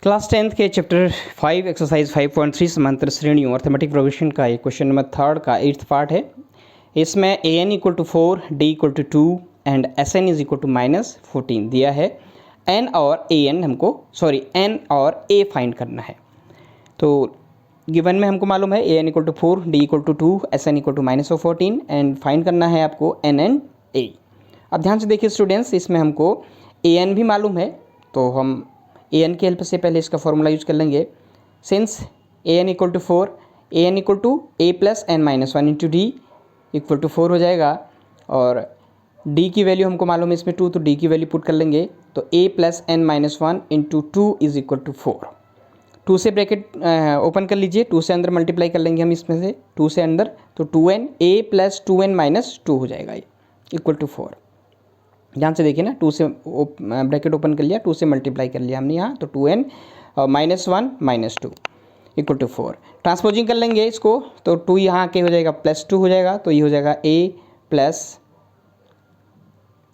Class 10th के chapter 5 exercise 5.3 समांतर श्रेणियों अर्थमेटिक प्रोग्रेशन का एक क्वेश्चन नंबर 3 का 8th पार्ट है। इसमें a N equal to 4, d equal to 2 and s N is equal to -14 दिया है। एन और ए एन एन और ए फाइंड करना है। तो गिवन में हमको मालूम है a N equal to 4, d equal to 2, s N equal to -14 and find करना है आपको एन एंड ए। अब ध्यान से देखिए स्टूडेंट्स, इसमें हमको ए एन भी मालूम है, तो हम ए एन की हेल्प से पहले इसका फॉर्मूला यूज कर लेंगे। Since A N equal to 4, A N equal to A plus N minus 1 into D equal to 4 हो जाएगा। और डी की वैल्यू हमको मालूम है इसमें 2, तो डी की वैल्यू पुट कर लेंगे। तो a plus N minus 1 into 2 is equal to 4। 2 से ब्रैकेट ओपन कर लीजिए, 2 से अंदर मल्टीप्लाई कर लेंगे हम इसमें से 2 से अंदर, तो 2n ए प्लस 2n माइनस 2 हो जाएगा इक्वल टू 4। ध्यान से देखिए ना, 2 से ब्रैकेट ओपन कर लिया, 2 से मल्टीप्लाई कर लिया हमने यहाँ, तो 2n minus 1 minus 2 equal to 4। Transposing कर लेंगे इसको, तो 2 यहाँ के हो जाएगा प्लस 2 हो जाएगा, तो ये हो जाएगा a plus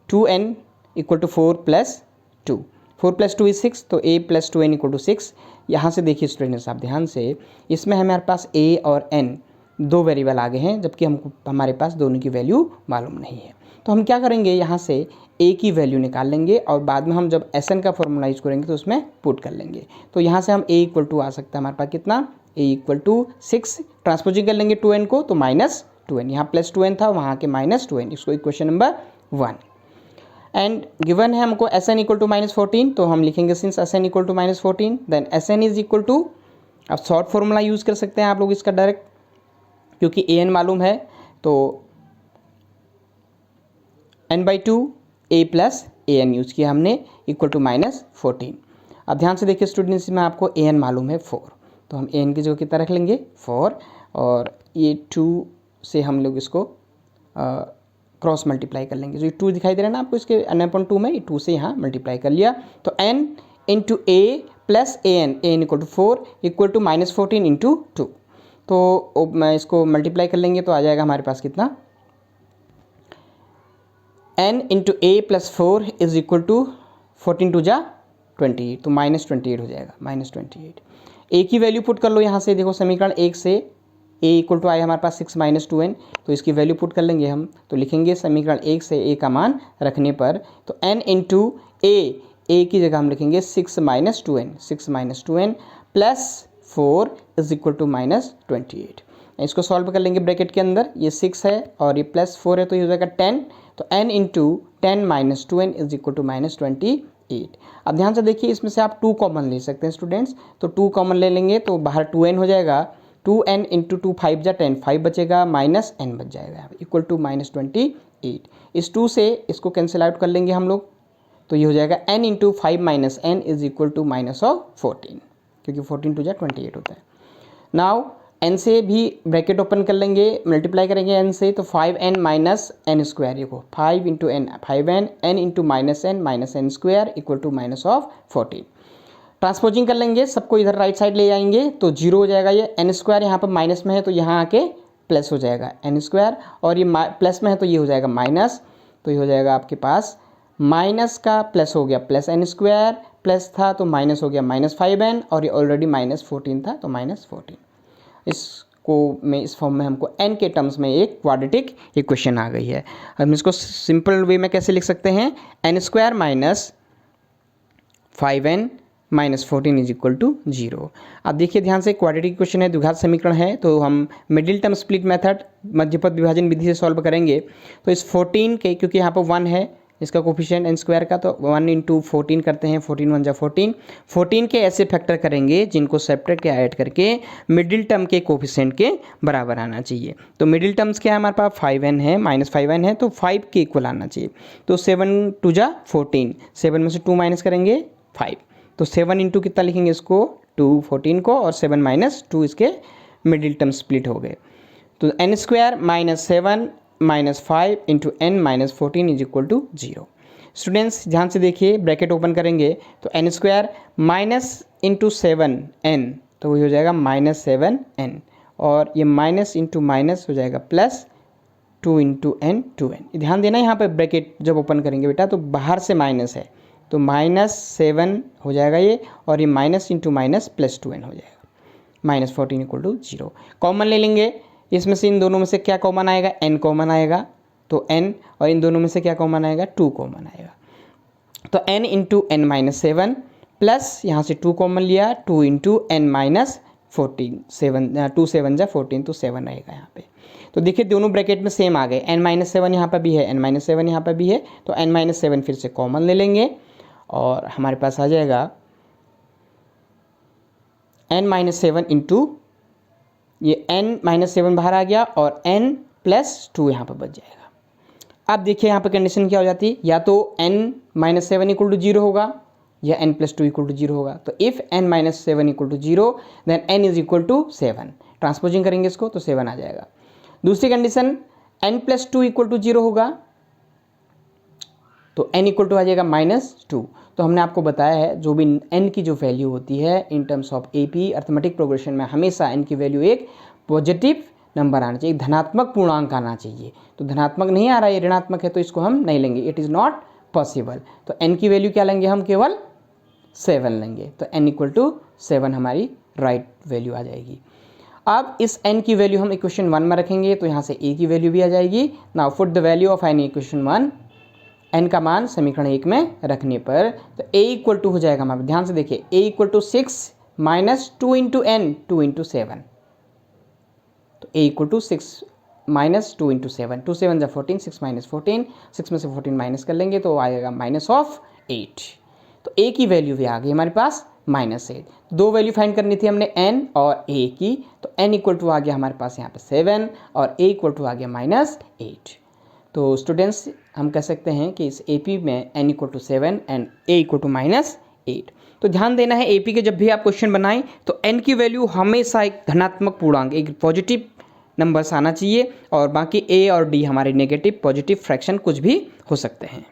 2n equal to 4 plus 2। 4 plus 2 is 6, तो a plus 2n equal to 6। यहाँ से देखिए स्टूडेंट्स आप ध्यान से, इसमें हमारे पास a और n दो वेरिएबल आगे हैं, जबकि हमारे पास दोनों की वैल्यू मालूम नहीं है। तो हम क्या करेंगे, यहाँ से a की वैल्यू निकाल लेंगे और बाद में हम जब एस एन का फॉर्मूला यूज करेंगे तो उसमें पुट कर लेंगे। तो यहाँ से हम a इक्वल टू आ सकता है हमारे पास कितना, a इक्वल टू 6। ट्रांसपोजिंग कर लेंगे 2n को, तो माइनस 2n, यहाँ प्लस 2n था, वहाँ के माइनस 2n, इसको इक्वेशन नंबर 1। एंड गिवन है हमको एस एन इक्वल टू -14, तो हम लिखेंगे since S N equal to -14 then S N is equal to, अब शॉर्ट फॉर्मूला यूज़ कर सकते हैं आप लोग इसका डायरेक्ट, क्योंकि ए एन मालूम है, तो n/2 a plus A N use किया हमने इक्वल टू -14। अब ध्यान से देखिए स्टूडेंट्स, में आपको ए एन मालूम है 4, तो हम ए एन की जगह कितना रख लेंगे 4, और ये 2 से हम लोग इसको क्रॉस मल्टीप्लाई कर लेंगे। जो ये 2 दिखाई दे रहा है ना आपको इसके n/2 में, ये 2 से यहाँ मल्टीप्लाई कर लिया, तो n into A plus A N equal to 4 equal to -14 into 2। तो मैं इसको मल्टीप्लाई कर लेंगे तो आ जाएगा हमारे पास कितना, n into A plus 4 is equal to 14 two जा 28, तो -28 हो जाएगा, -28। a की वैल्यू पुट कर लो यहाँ से, देखो समीकरण 1 से a इक्वल टू आया हमारे पास 6 माइनस 2n, तो इसकी वैल्यू पुट कर लेंगे हम, तो लिखेंगे समीकरण 1 से a का मान रखने पर, तो n इंटू a की जगह हम लिखेंगे 6 minus 2n plus 4 is equal to -28। इसको सॉल्व कर लेंगे ब्रैकेट के अंदर, ये 6 है और ये प्लस 4 है, तो ये हो जाएगा 10, तो n into 10 minus 2n is equal to -28। अब ध्यान से देखिए, इसमें से आप 2 कॉमन ले सकते हैं स्टूडेंट्स, तो 2 कॉमन ले लेंगे तो बाहर 2n हो जाएगा, 2n इंटू 2 5 जा 10, 5 बचेगा माइनस n बच जाएगा इक्वल टू -28। इस 2 से इसको कैंसिल आउट कर लेंगे हम लोग, तो ये हो जाएगा n into 5 minus n is equal to -14, क्योंकि 14 टू जा 28 होता है। नाउ n से भी ब्रैकेट ओपन कर लेंगे, मल्टीप्लाई करेंगे n से, तो 5n माइनस एन स्क्वायर, देखो 5 into N 5n, n into minus N square equal to -14। Transposing कर लेंगे, सबको इधर राइट साइड ले जाएंगे, तो 0 हो जाएगा। ये n स्क्वायर यहाँ पर माइनस में है, तो यहाँ आके प्लस हो जाएगा n स्क्वायर, और ये प्लस में है तो ये हो जाएगा माइनस, तो ये हो जाएगा आपके पास माइनस का प्लस हो गया प्लस n स्क्वायर, प्लस था तो माइनस हो गया -5n, और ये ऑलरेडी -14 था तो -14। इसको में इस फॉर्म में हमको n के टर्म्स में एक क्वाड्रेटिक इक्वेशन आ गई है। हम इसको सिंपल वे में कैसे लिख सकते हैं, n square minus 5n minus 14 is equal to 0। अब देखिए ध्यान से, क्वाड्रेटिक इक्वेशन है, द्विघात समीकरण है, तो हम मिडिल टर्म स्प्लिट मेथड मध्यपद विभाजन विधि से सॉल्व करेंगे। तो इस 14 के, क्योंकि यहाँ पर 1 है इसका कोफिशिएंट n स्क्वायर का, तो 1 इंटू 14 करते हैं, 14 1 जा 14। 14 के ऐसे फैक्टर करेंगे जिनको सेपरेट के ऐड करके मिडिल टर्म के कोफिशिएंट के बराबर आना चाहिए। तो मिडिल टर्म्स क्या है हमारे पास, 5n है, -5n है, तो 5 के इक्वल आना चाहिए। तो 7 2 जा 14, 7 में से 2 माइनस करेंगे 5, तो 7 इंटू कितना लिखेंगे इसको 2 14 को, और 7 माइनस 2 इसके मिडिल टर्म स्प्लिट हो गए, तो n square minus 7 minus 5 into n minus 14 is equal to 0। Students ध्यान से देखिए, ब्रैकेट ओपन करेंगे तो n square minus into 7n, तो वही हो जाएगा -7n, और ये माइनस इंटू माइनस हो जाएगा प्लस 2 इंटू n 2n। ध्यान देना यहाँ पे ब्रैकेट जब ओपन करेंगे बेटा, तो बाहर से माइनस है, तो -7 हो जाएगा ये, और ये minus into minus plus 2n हो जाएगा, -14 इक्वल टू 0। कॉमन ले लेंगे, इसमें से इन दोनों में से क्या कॉमन आएगा, n कॉमन आएगा, तो n, और इन दोनों में से क्या कॉमन आएगा, 2 कॉमन आएगा, तो n into n minus 7 plus यहाँ से 2 कॉमन लिया, 2 इंटू n माइनस 14, 2 7 जा 14, तो 7 रहेगा यहाँ पे। तो देखिए दोनों ब्रैकेट में सेम आ गए, n माइनस 7 यहाँ पर भी है, n माइनस 7 यहाँ पर भी है, तो n माइनस 7 फिर से कॉमन ले लेंगे और हमारे पास आ जाएगा n माइनस 7 इंटू ये n माइनस 7 बाहर आ गया और n प्लस 2 यहाँ पर बच जाएगा। अब देखिए यहाँ पर कंडीशन क्या हो जाती है, या तो n माइनस 7 इक्वल टू 0 होगा या n प्लस 2 इक्वल टू 0 होगा। तो if n minus 7 equal to 0 then n is equal to 7, transposing करेंगे इसको तो 7 आ जाएगा। दूसरी condition n plus 2 equal to 0 होगा, तो n इक्वल टू आ जाएगा -2। तो हमने आपको बताया है जो भी n की जो वैल्यू होती है in terms of AP arithmetic progression में हमेशा n की वैल्यू एक पॉजिटिव नंबर आना चाहिए, धनात्मक पूर्णांक आना चाहिए। तो धनात्मक नहीं आ रहा है, ऋणात्मक है, तो इसको हम नहीं लेंगे, इट इज़ नॉट पॉसिबल। तो n की वैल्यू क्या लेंगे हम, केवल 7 लेंगे, तो n इक्वल टू 7 हमारी राइट वैल्यू आ जाएगी। अब इस n की वैल्यू हम इक्वेशन 1 में रखेंगे तो यहाँ से a की वैल्यू भी आ जाएगी। Now put the value of n equation 1, n का मान समीकरण 1 में रखने पर तो a इक्वल टू हो जाएगा हमारे, ध्यान से देखिए, a equal to 6 minus 2 into n, 2 into 7, तो a equal to 6 minus 2 into 7, 2 7 जा 14, 6 माइनस 14, 6 में से 14 माइनस कर लेंगे तो आएगा -8। तो a की वैल्यू भी आ गई हमारे पास -8। दो वैल्यू फाइंड करनी थी हमने n और a की, तो n इक्वल टू आ गया हमारे पास यहाँ पे 7 और a इक्वल टू आ गया -8। तो स्टूडेंट्स हम कह सकते हैं कि इस AP में n equal to 7 and a equal to -8। तो ध्यान देना है AP के जब भी आप क्वेश्चन बनाएं तो n की वैल्यू हमेशा एक धनात्मक पूर्णांक, एक पॉजिटिव नंबर्स आना चाहिए, और बाकी a और d हमारे नेगेटिव पॉजिटिव फ्रैक्शन कुछ भी हो सकते हैं।